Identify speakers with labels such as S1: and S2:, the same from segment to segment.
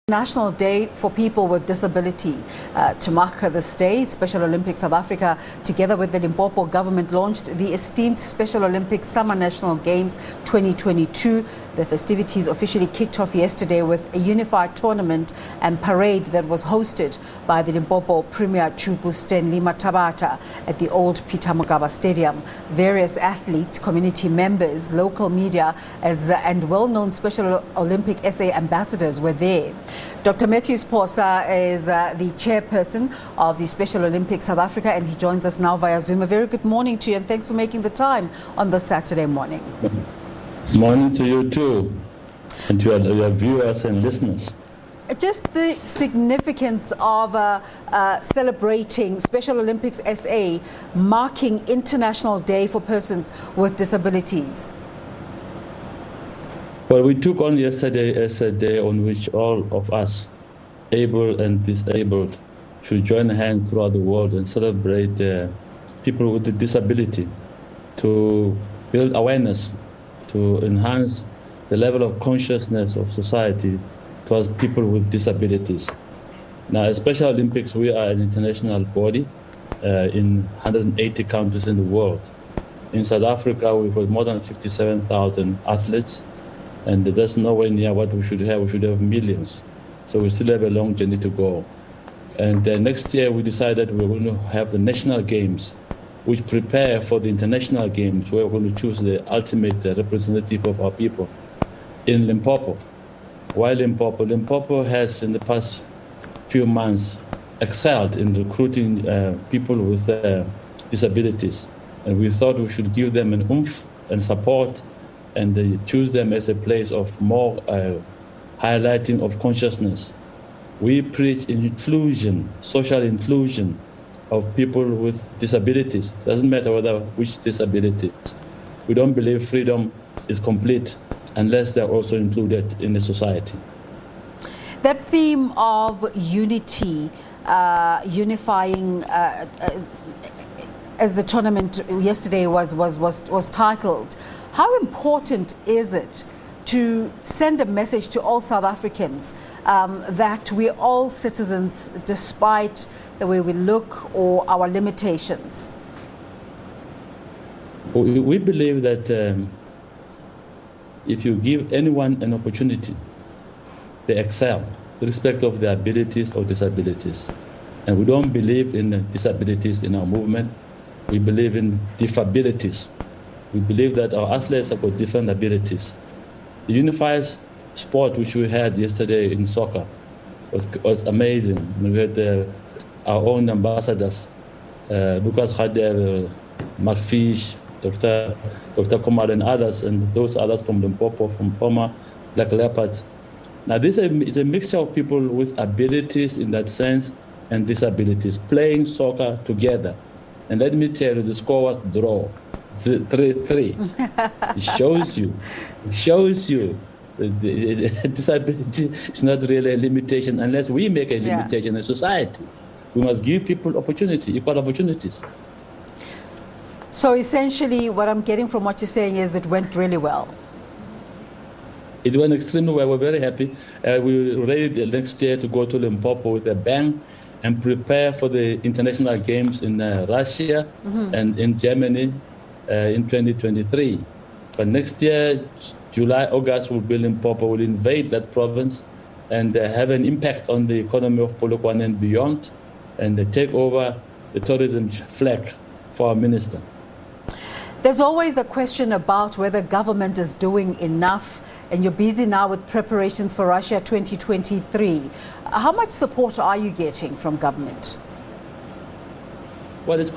S1: National Day for People with Disability. To mark this day, Special Olympics South Africa, together with the Limpopo government, launched the esteemed Special Olympics Summer National Games 2022. The festivities officially kicked off yesterday with a unified tournament and parade that was hosted by the Limpopo Premier Chupu Stanley Mathabatha at the Old Peter Mokaba Stadium. Various athletes, community members, local media and well-known Special Olympic SA ambassadors were there. Dr. Mathews Phosa is the chairperson of the Special Olympics South Africa, and he joins us now via Zoom. A very good morning to you, and thanks for making the time on this Saturday morning.
S2: Morning to you too, and to your viewers and listeners.
S1: Just the significance of celebrating Special Olympics SA, marking International Day for Persons with Disabilities.
S2: Well, we took on yesterday as a day on which all of us, able and disabled, should join hands throughout the world and celebrate people with a disability, to build awareness, to enhance the level of consciousness of society towards people with disabilities. Now, at Special Olympics, we are an international body in 180 countries in the world. In South Africa, we've got more than 57,000 athletes, and that's nowhere near what we should have. We should have millions. So we still have a long journey to go. And next year, we decided we're going to have the national games, which prepare for the international games, where we're going to choose the ultimate representative of our people in Limpopo. Why Limpopo? Limpopo has, in the past few months, excelled in recruiting people with disabilities. And we thought we should give them an oomph and support, and choose them as a place of more highlighting of consciousness. We preach inclusion, social inclusion of people with disabilities. It doesn't matter which disabilities. We don't believe freedom is complete unless they're also included in the society.
S1: That theme of unity, unifying, as the tournament yesterday was titled, how important is it to send a message to all South Africans that we're all citizens despite the way we look or our limitations?
S2: We believe that if you give anyone an opportunity, they excel, irrespective of their abilities or disabilities. And we don't believe in disabilities in our movement. We believe in diffabilities. We believe that our athletes have got different abilities. The unified sport which we had yesterday in soccer was amazing. We had our own ambassadors, Lucas Hader, Mark Fish, Dr. Komar and others, and those others from Limpopo, from Poma, Black Leopards. Now this is a mixture of people with abilities in that sense and disabilities playing soccer together. And let me tell you, the score was draw. 3-3. It shows you the disability is not really a limitation unless we make a limitation in society. We must give people opportunity, equal opportunities.
S1: So essentially what I'm getting from what you're saying is it went really well.
S2: It went extremely well. We're very happy. We're ready the next year to go to Limpopo with a bang and prepare for the international games in Russia and in Germany in 2023. But next year, July, August, we'll be Limpopo, will invade that province and have an impact on the economy of Polokwane and beyond, and take over the tourism flag for our minister.
S1: There's always the question about whether government is doing enough, and you're busy now with preparations for Russia 2023. How much support are you getting from government? Well,
S2: it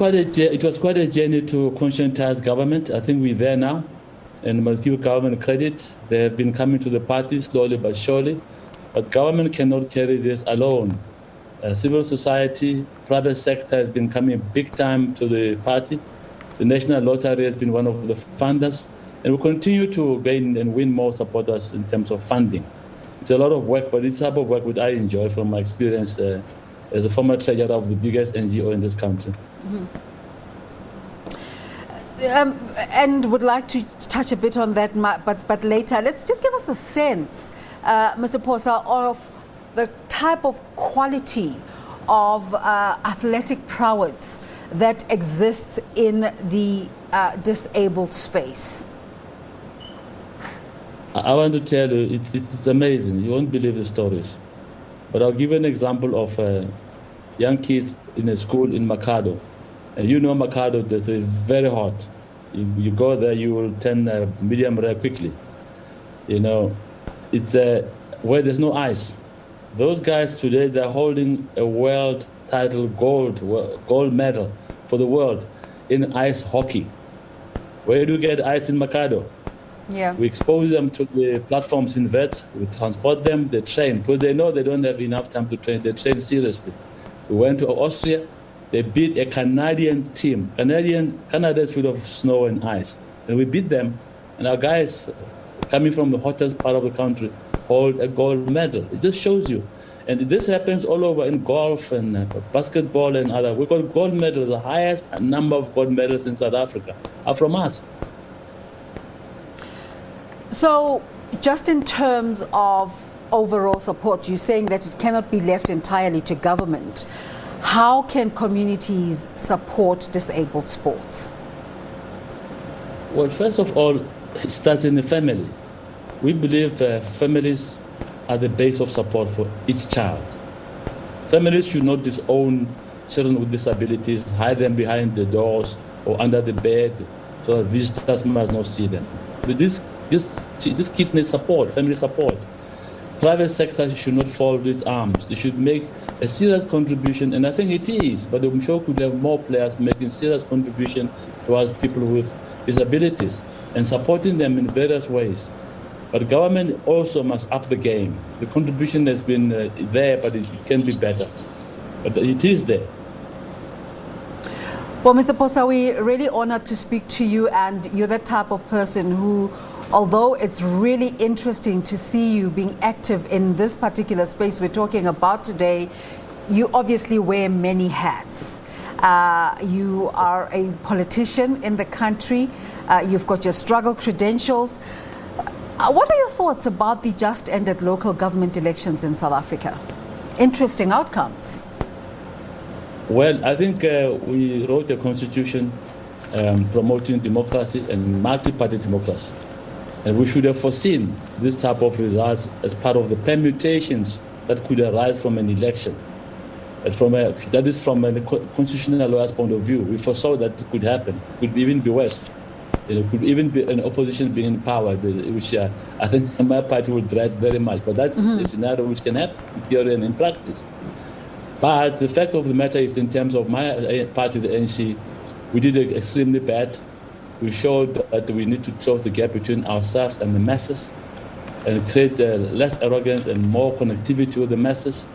S2: was quite a journey to conscientize government. I think we're there now, and must give government credit. They have been coming to the party slowly but surely, but government cannot carry this alone. Civil society, private sector has been coming big time to the party. The National Lottery has been one of the funders, and we continue to gain and win more supporters in terms of funding. It's a lot of work, but it's the type of work that I enjoy from my experience as a former treasurer of the biggest NGO in this country.
S1: And would like to touch a bit on that, but later. Let's just give us a sense, Mr. Phosa, of the type of quality of athletic prowess that exists in the disabled space?
S2: I want to tell you, it's amazing. You won't believe the stories. But I'll give you an example of young kids in a school in Makado. And you know Makado, that is very hot. You go there, you will turn medium rare quickly. You know, it's where there's no ice. Those guys today, they're holding a world title gold medal for the world in ice hockey. Where do you get ice in Makado?
S1: Yeah.
S2: We expose them to the platforms in vets, we transport them, they train, because they know they don't have enough time to train. They train seriously. We went to Austria, they beat a Canadian team. Canada is full of snow and ice. And we beat them, and our guys coming from the hottest part of the country hold a gold medal. It just shows you. And this happens all over in golf and basketball and other. We got gold medals, the highest number of gold medals in South Africa are from us.
S1: So, just in terms of overall support, you're saying that it cannot be left entirely to government. How can communities support disabled sports?
S2: Well, first of all, it starts in the family. We believe families are the base of support for each child. Families should not disown children with disabilities, hide them behind the doors or under the bed so that visitors must not see them. But these kids need support, family support. Private sector should not fold its arms. They should make a serious contribution, and I think it is, but I'm sure could have more players making serious contribution towards people with disabilities and supporting them in various ways. But government also must up the game. The contribution has been there, but it can be better. But it is there.
S1: Well, Mr. Phosa, we're really honored to speak to you, and you're the type of person who, although it's really interesting to see you being active in this particular space we're talking about today, you obviously wear many hats. You are a politician in the country. You've got your struggle credentials. What are your thoughts about the just ended local government elections in South Africa? Interesting outcomes.
S2: Well, I think we wrote a constitution promoting democracy and multi-party democracy. And we should have foreseen this type of results as part of the permutations that could arise from an election. That is from a constitutional lawyer's point of view. We foresaw that it could happen. It could even be worse. It could even be an opposition being in power, which I think my party would dread very much. But that's a scenario which can happen in theory and in practice. But the fact of the matter is, in terms of my party, the ANC, we did extremely bad. We showed that we need to close the gap between ourselves and the masses and create less arrogance and more connectivity with the masses.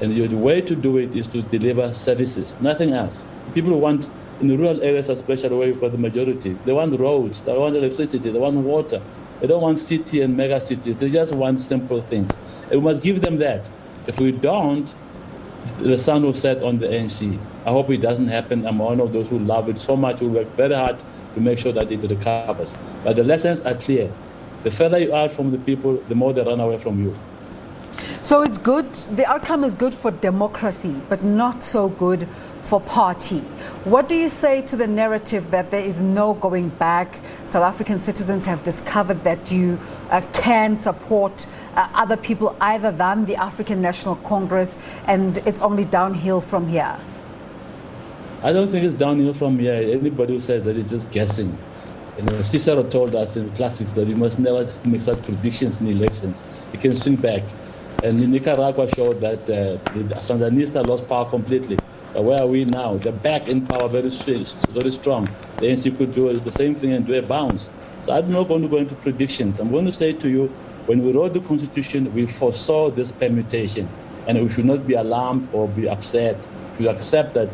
S2: And the way to do it is to deliver services, nothing else. People want, in the rural areas especially where you've got the majority, they want roads, they want electricity, they want water. They don't want city and mega cities, they just want simple things. And we must give them that. If we don't, the sun will set on the ANC. I hope it doesn't happen. I'm one of those who love it so much, who work very hard to make sure that it recovers. But the lessons are clear. The further you are from the people, the more they run away from you.
S1: So it's good, the outcome is good for democracy, but not so good for party. What do you say to the narrative that there is no going back? South African citizens have discovered that you can support other people other than the African National Congress, and it's only downhill from here.
S2: I don't think it's downhill from here. Anybody who says that is just guessing. You know, Cicero told us in classics that you must never make such predictions in elections. You can swing back. And Nicaragua showed that the Sandinistas lost power completely. Where are we now? They're back in power very strong. The ANC could do the same thing and do a bounce. So I'm not going to go into predictions. I'm going to say to you, when we wrote the Constitution, we foresaw this permutation. And we should not be alarmed or be upset. We should accept that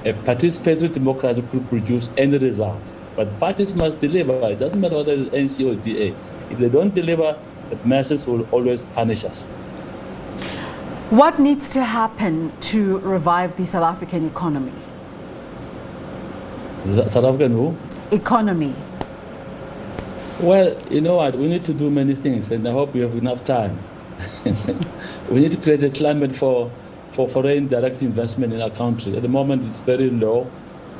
S2: a participatory democracy could produce any result. But parties must deliver. It doesn't matter whether it's NC or DA. If they don't deliver, the masses will always punish us.
S1: What needs to happen to revive the South African economy?
S2: The South African who?
S1: Economy.
S2: Well, you know what? We need to do many things, and I hope we have enough time. We need to create a climate for foreign direct investment in our country. At the moment, it's very low.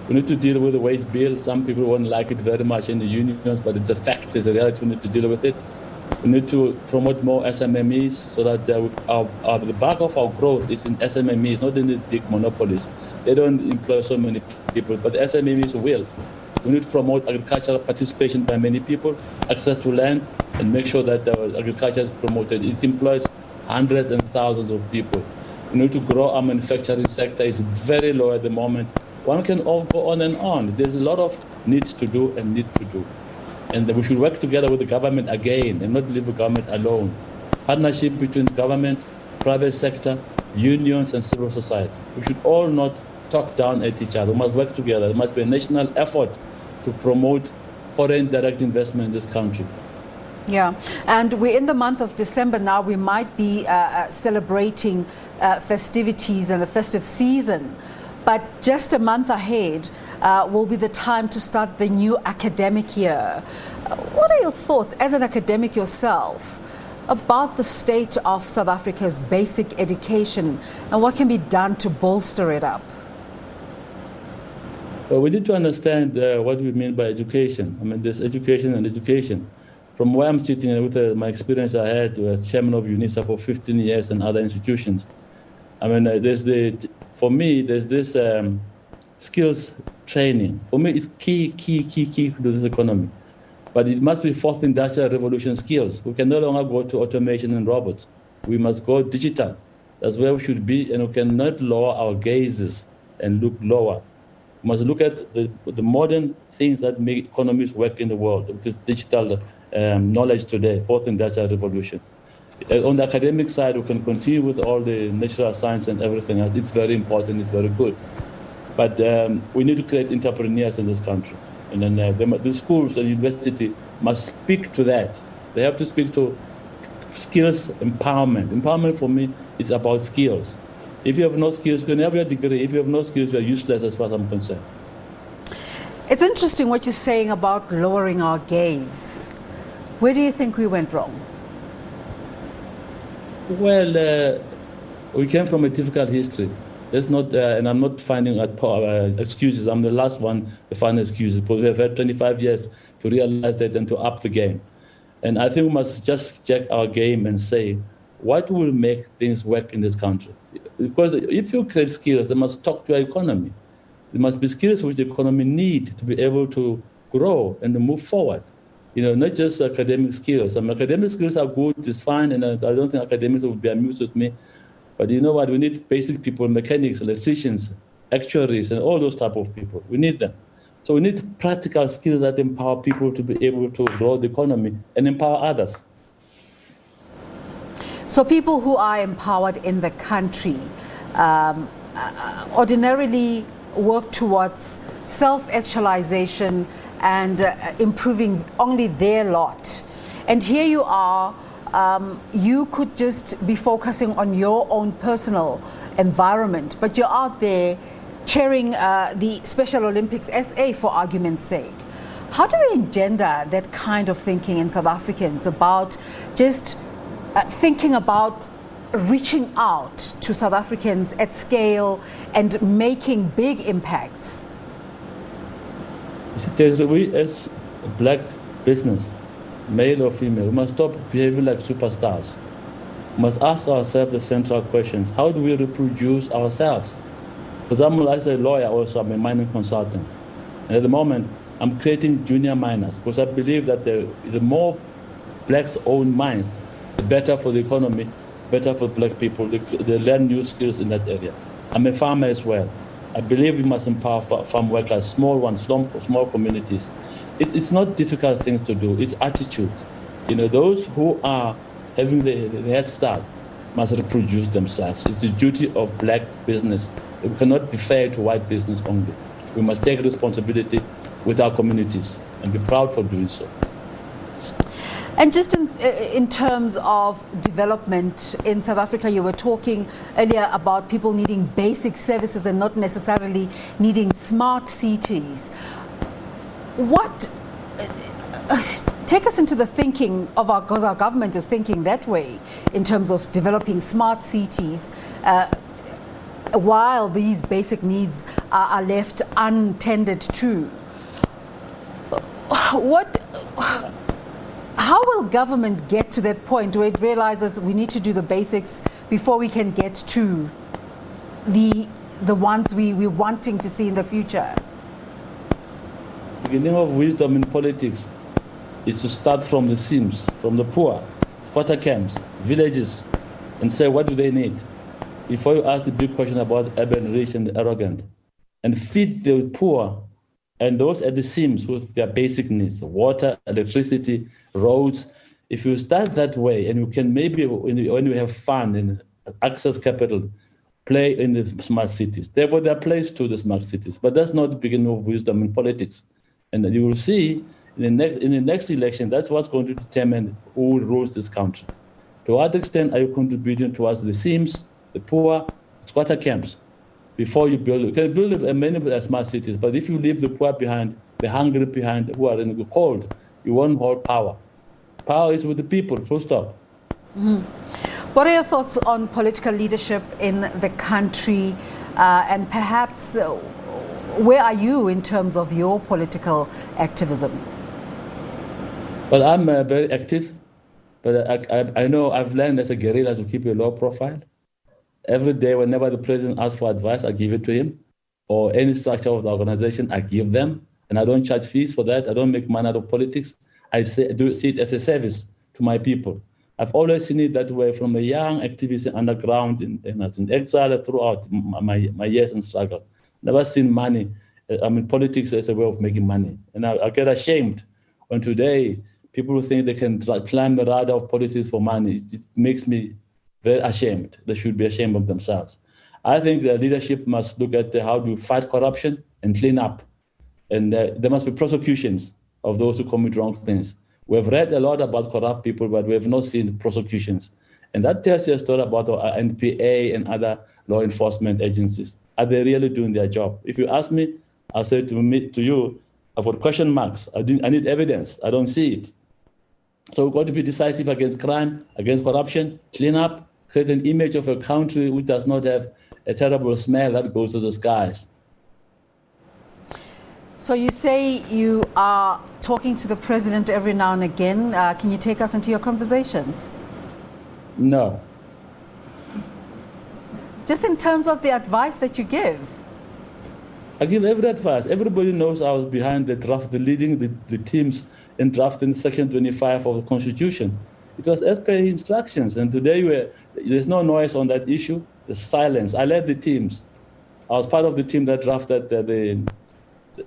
S2: We need to deal with the wage bill. Some people won't like it very much in the unions, but it's a fact, it's a reality. We need to deal with it. We need to promote more SMMEs so that the bulk of our growth is in SMMEs, not in these big monopolies. They don't employ so many people, but the SMMEs will. We need to promote agricultural participation by many people, access to land, and make sure that agriculture is promoted. It employs hundreds and thousands of people. We need to grow our manufacturing sector. It's very low at the moment. One can all go on and on. There's a lot of needs to do and need to do. And we should work together with the government again and not leave the government alone. Partnership between government, private sector, unions, and civil society. We should all not talk down at each other. We must work together. There must be a national effort to promote foreign direct investment in this country.
S1: Yeah, and we're in the month of December now. We might be celebrating festivities and the festive season, but just a month ahead will be the time to start the new academic year. What are your thoughts as an academic yourself about the state of South Africa's basic education and what can be done to bolster it up?
S2: Well, we need to understand what we mean by education. I mean, there's education and education. From where I'm sitting and with my experience I had as chairman of UNISA for 15 years and other institutions, I mean, for me, there's this skills training. For me, it's key to this economy. But it must be fourth industrial revolution skills. We can no longer go to automation and robots. We must go digital. That's where we should be, and we cannot lower our gazes and look lower. We must look at the modern things that make economies work in the world, which is digital knowledge today, fourth industrial revolution. On the academic side, we can continue with all the natural science and everything else. It's very important, it's very good. But we need to create entrepreneurs in this country. And then the schools and university must speak to that. They have to speak to skills empowerment. Empowerment for me is about skills. If you have no skills, you can have your degree. If you have no skills, you are useless as far as I'm concerned.
S1: It's interesting what you're saying about lowering our gaze. Where do you think we went wrong?
S2: Well, we came from a difficult history. There's not, and I'm not finding excuses. I'm the last one to find excuses, because we have had 25 years to realize that and to up the game. And I think we must just check our game and say, what will make things work in this country? Because if you create skills, they must talk to your economy. There must be skills which the economy need to be able to grow and to move forward. You know, not just academic skills. Academic skills are good, it's fine, and I don't think academics will be amused with me. But you know what? We need basic people, mechanics, electricians, actuaries, and all those type of people. We need them. So we need practical skills that empower people to be able to grow the economy and empower others.
S1: So people who are empowered in the country ordinarily work towards self-actualization and improving only their lot. And here you are, you could just be focusing on your own personal environment, but you're out there chairing the Special Olympics SA, for argument's sake. How do we engender that kind of thinking in South Africans about just thinking about reaching out to South Africans at scale and making big impacts?
S2: We as a black business, male or female, we must stop behaving like superstars. We must ask ourselves the central questions. How do we reproduce ourselves? Because as a lawyer also, I'm a mining consultant. And at the moment, I'm creating junior miners because I believe that the more blacks own mines, the better for the economy, better for black people. They learn new skills in that area. I'm a farmer as well. I believe we must empower farm workers, small ones, small communities. It's not difficult things to do. It's attitude. You know, those who are having the head start must reproduce themselves. It's the duty of black business. We cannot defer to white business only. We must take responsibility with our communities and be proud for doing so.
S1: And just in terms of development in South Africa, you were talking earlier about people needing basic services and not necessarily needing smart cities. What Take us into the thinking of because our government is thinking that way in terms of developing smart cities, while these basic needs are left untended to. How will government get to that point where it realizes we need to do the basics before we can get to the ones we're wanting to see in the future?
S2: The beginning of wisdom in politics is to start from the seams, from the poor, squatter camps, villages, and say, what do they need? Before you ask the big question about urban rich and arrogant, and feed the poor and those at the seams with their basic needs, water, electricity, roads. If you start that way, and you can maybe, when you have fun and access capital, play in the smart cities. Therefore, there are plays to the smart cities, but that's not the beginning of wisdom in politics. And you will see in the next election, that's what's going to determine who rules this country. To what extent are you contributing towards the seams, the poor, squatter camps? Before you build, you can build many smart cities, but if you leave the poor behind, the hungry behind, who are in the cold, you won't hold power. Power is with the people, full stop.
S1: Mm-hmm. What are your thoughts on political leadership in the country, and perhaps where are you in terms of your political activism?
S2: Well, I'm very active, but I know I've learned as a guerrilla to keep a low profile. Every day, whenever the president asks for advice, I give it to him, or any structure of the organization, I give them, and I don't charge fees for that. I don't make money out of politics. I see it as a service to my people. I've always seen it that way from a young activist underground in exile throughout my years in struggle. Never seen money, politics as a way of making money. And I get ashamed when today people think they can climb the ladder of politics for money. It makes me very ashamed. They should be ashamed of themselves. I think the leadership must look at how to fight corruption and clean up. And there must be prosecutions of those who commit wrong things. We've read a lot about corrupt people, but we have not seen prosecutions. And that tells you a story about our NPA and other law enforcement agencies. Are they really doing their job? If you ask me, I'll say to you, I've got question marks. I need evidence. I don't see it. So we've got to be decisive against crime, against corruption, clean up, create an image of a country which does not have a terrible smell that goes to the skies.
S1: So you say you are talking to the president every now and again. Can you take us into your conversations?
S2: No.
S1: Just in terms of the advice that you give?
S2: I give every advice. Everybody knows I was behind the draft, leading the teams in drafting Section 25 of the Constitution. It was as per instructions, and today there's no noise on that issue. There's silence. I led the teams. I was part of the team that drafted the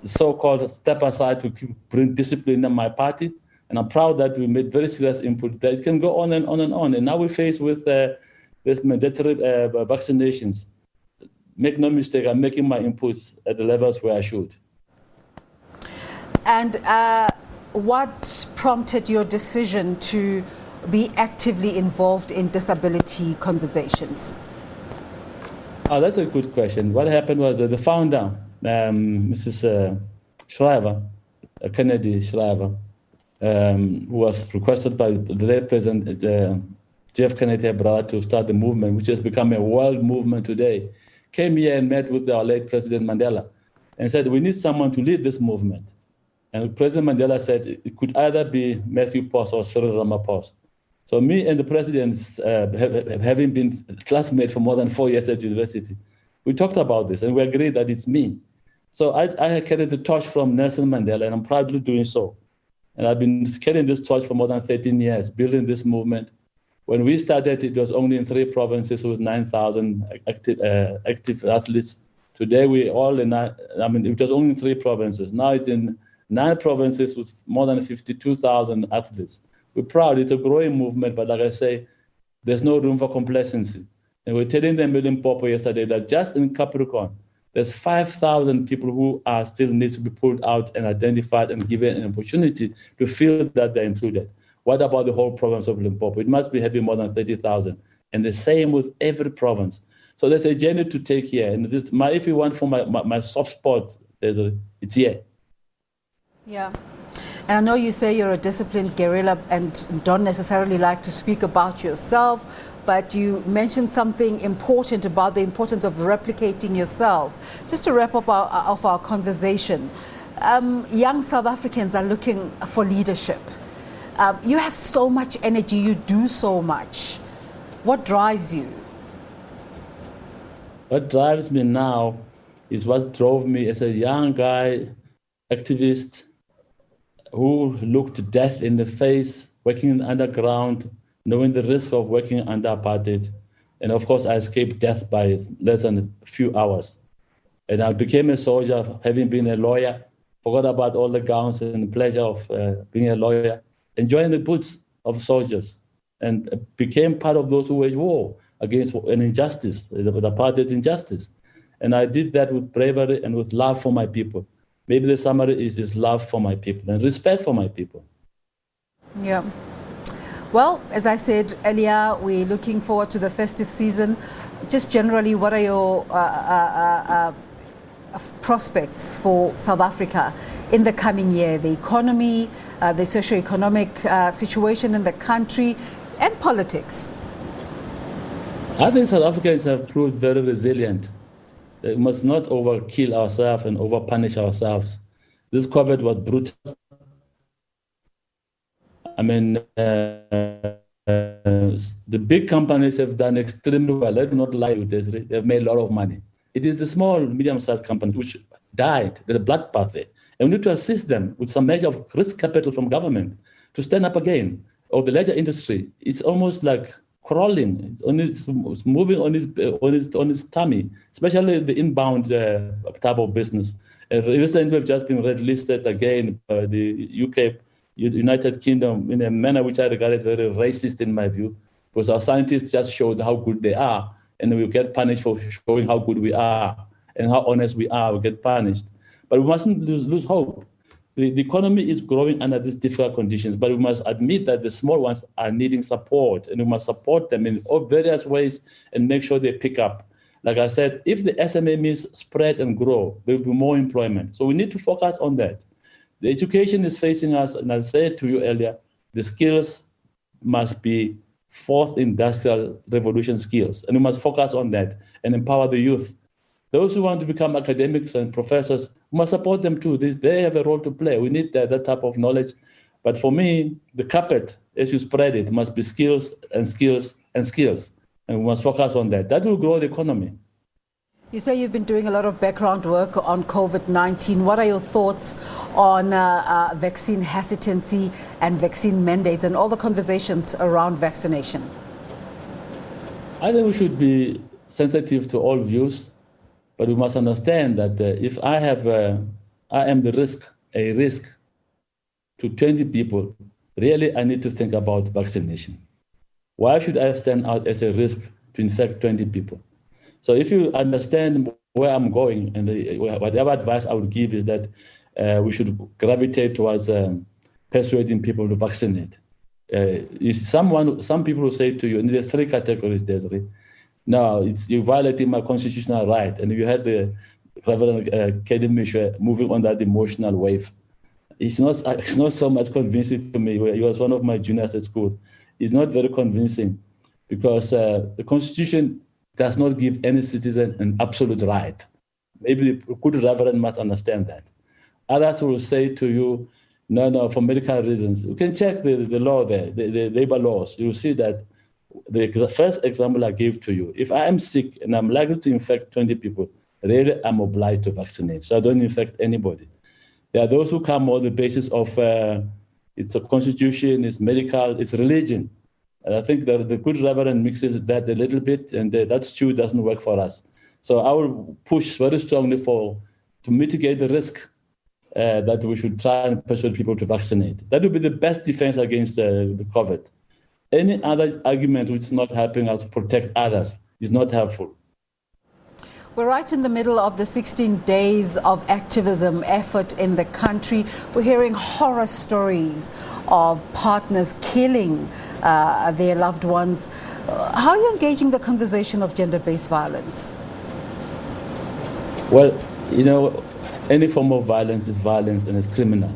S2: so-called step aside to bring discipline in my party, and I'm proud that we made very serious input. That it can go on and on and on. And now we're faced with this mandatory vaccinations. Make no mistake, I'm making my inputs at the levels where I should.
S1: And what prompted your decision to be actively involved in disability conversations?
S2: Oh, that's a good question. What happened was that the founder, Mrs. Shriver, Kennedy Shriver, who was requested by the late President Jeff Kennedy to start the movement, which has become a world movement today, came here and met with our late President Mandela and said, we need someone to lead this movement. And President Mandela said it could either be Mathews Phosa or Cyril Ramaphosa. So me and the president, having been classmates for more than 4 years at university, we talked about this and we agreed that it's me. So I carried the torch from Nelson Mandela, and I'm proudly doing so. And I've been carrying this torch for more than 13 years, building this movement. When we started, it was only in 3 provinces with 9,000 active athletes. Today, it was only in 3 provinces. Now it's in 9 provinces with more than 52,000 athletes. We're proud. It's a growing movement, but like I say, there's no room for complacency. And we're telling them in Limpopo yesterday that just in Capricorn, there's 5,000 people who are still need to be pulled out and identified and given an opportunity to feel that they're included. What about the whole province of Limpopo? It must be having more than 30,000. And the same with every province. So there's a journey to take here. And if you want for my soft spot, it's here.
S1: Yeah. And I know you say you're a disciplined guerrilla and don't necessarily like to speak about yourself, but you mentioned something important about the importance of replicating yourself. Just to wrap up our conversation, young South Africans are looking for leadership. You have so much energy, you do so much. What drives you?
S2: What drives me now is what drove me as a young guy, activist, who looked death in the face, working in the underground, knowing the risk of working under apartheid. And of course, I escaped death by less than a few hours. And I became a soldier, having been a lawyer, forgot about all the gowns and the pleasure of being a lawyer, enjoying the boots of soldiers, and became part of those who wage war against an injustice, the apartheid injustice. And I did that with bravery and with love for my people. Maybe the summary is love for my people and respect for my people.
S1: Yeah. Well, as I said earlier, we're looking forward to the festive season. Just generally, what are your prospects for South Africa in the coming year? The economy, the socio-economic situation in the country, and politics?
S2: I think South Africans have proved very resilient. We must not overkill ourselves and overpunish ourselves. This COVID was brutal. I mean, the big companies have done extremely well. Let me not lie to you, Desiree. They've made a lot of money. It is the small, medium-sized companies which died. There's a bloodbath there. And we need to assist them with some measure of risk capital from government to stand up again. Or the leisure industry, it's almost like crawling. It's moving on its tummy, especially the inbound type of business. Recently, we've just been red listed again by the UK, United Kingdom, in a manner which I regard as very racist in my view, because our scientists just showed how good they are, and we get punished for showing how good we are and how honest we are. We get punished, but we mustn't lose hope. The economy is growing under these difficult conditions, but we must admit that the small ones are needing support, and we must support them in all various ways and make sure they pick up. Like I said, if the SMMEs spread and grow, there will be more employment. So we need to focus on that. The education is facing us, and I said to you earlier, the skills must be fourth industrial revolution skills, and we must focus on that and empower the youth. Those who want to become academics and professors, we must support them too. They have a role to play. We need that type of knowledge. But for me, the carpet, as you spread it, must be skills and skills and skills. And we must focus on that. That will grow the economy.
S1: You say you've been doing a lot of background work on COVID-19. What are your thoughts on vaccine hesitancy and vaccine mandates and all the conversations around vaccination?
S2: I think we should be sensitive to all views. But we must understand that if I am a risk to 20 people, really I need to think about vaccination. Why should I stand out as a risk to infect 20 people? So if you understand where I'm going, and whatever advice I would give is that we should gravitate towards persuading people to vaccinate. Some people will say to you, and there are three categories, Desiree. No, you're violating my constitutional right. And you had the Reverend Kedemishwe moving on that emotional wave. It's not so much convincing to me. He was one of my juniors at school. It's not very convincing because the Constitution does not give any citizen an absolute right. Maybe the good Reverend must understand that. Others will say to you, no, for medical reasons. You can check the law there, the labor laws. You'll see that the first example I gave to you, if I am sick and I'm likely to infect 20 people, really I'm obliged to vaccinate, so I don't infect anybody. There are those who come on the basis of it's a constitution, it's medical, it's religion. And I think that the good Reverend mixes that a little bit, and that stew doesn't work for us. So I will push very strongly to mitigate the risk that we should try and persuade people to vaccinate. That would be the best defense against the COVID. Any other argument which is not helping us protect others is not helpful.
S1: We're right in the middle of the 16 days of activism effort in the country. We're hearing horror stories of partners killing their loved ones. How are you engaging the conversation of gender-based violence?
S2: Well, any form of violence is violence and it's criminal.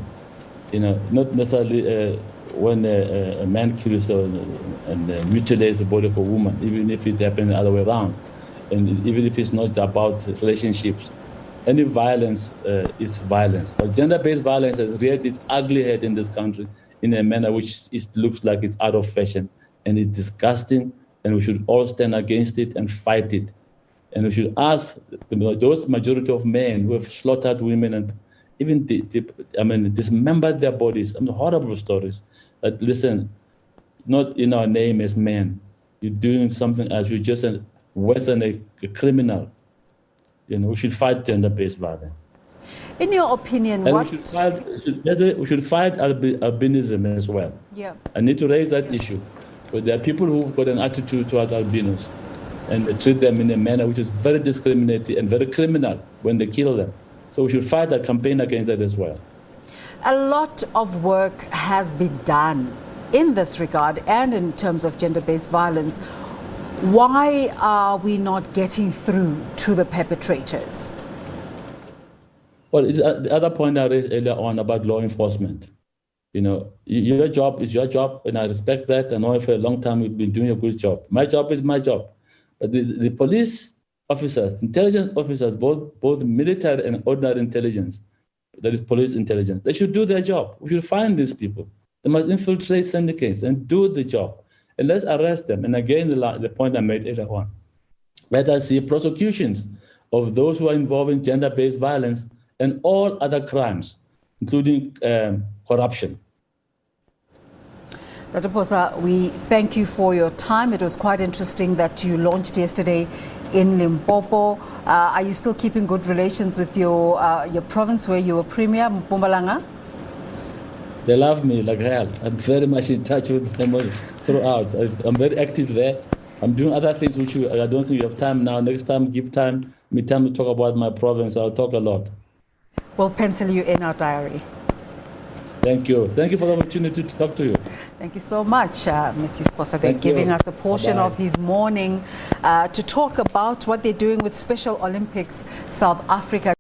S2: not necessarily when a man kills and mutilates the body of a woman, even if it happens the other way around, and even if it's not about relationships. Any violence is violence. But gender-based violence has reared its ugly head in this country in a manner which looks like it's out of fashion, and it's disgusting, and we should all stand against it and fight it. And we should ask those majority of men who have slaughtered women and even dismembered their bodies, horrible stories, that listen, not in our name as men. You're doing something as you're just worse than a criminal. We should fight gender-based violence. In your opinion, and we should fight albinism as well.
S1: Yeah.
S2: I need to raise that issue. But there are people who've got an attitude towards albinos, and they treat them in a manner which is very discriminating and very criminal when they kill them. So we should fight a campaign against that as well.
S1: A lot of work has been done in this regard and in terms of gender-based violence. Why are we not getting through to the perpetrators?
S2: Well, it's the other point I raised earlier on about law enforcement. Your job is your job, and I respect that. I know for a long time you've been doing a good job. My job is my job. But the police officers, intelligence officers, both military and ordinary intelligence, that is police intelligence, they should do their job. We should find these people. They must infiltrate syndicates and do the job. And let's arrest them. And again, the point I made earlier on. Let us see prosecutions of those who are involved in gender-based violence and all other crimes, including corruption.
S1: Dr. Phosa, we thank you for your time. It was quite interesting that you launched yesterday in Limpopo. Are you still keeping good relations with your province where you were premier, Mpumalanga?
S2: They love me like hell. I'm very much in touch with them throughout. I'm very active there. I'm doing other things which I don't think you have time now. Next time, give me time to talk about my province. I'll talk a lot.
S1: We'll pencil you in our diary.
S2: Thank you. Thank you for the opportunity to talk to you.
S1: Thank you so much, Mathews Phosa, giving us a portion of his morning to talk about what they're doing with Special Olympics South Africa.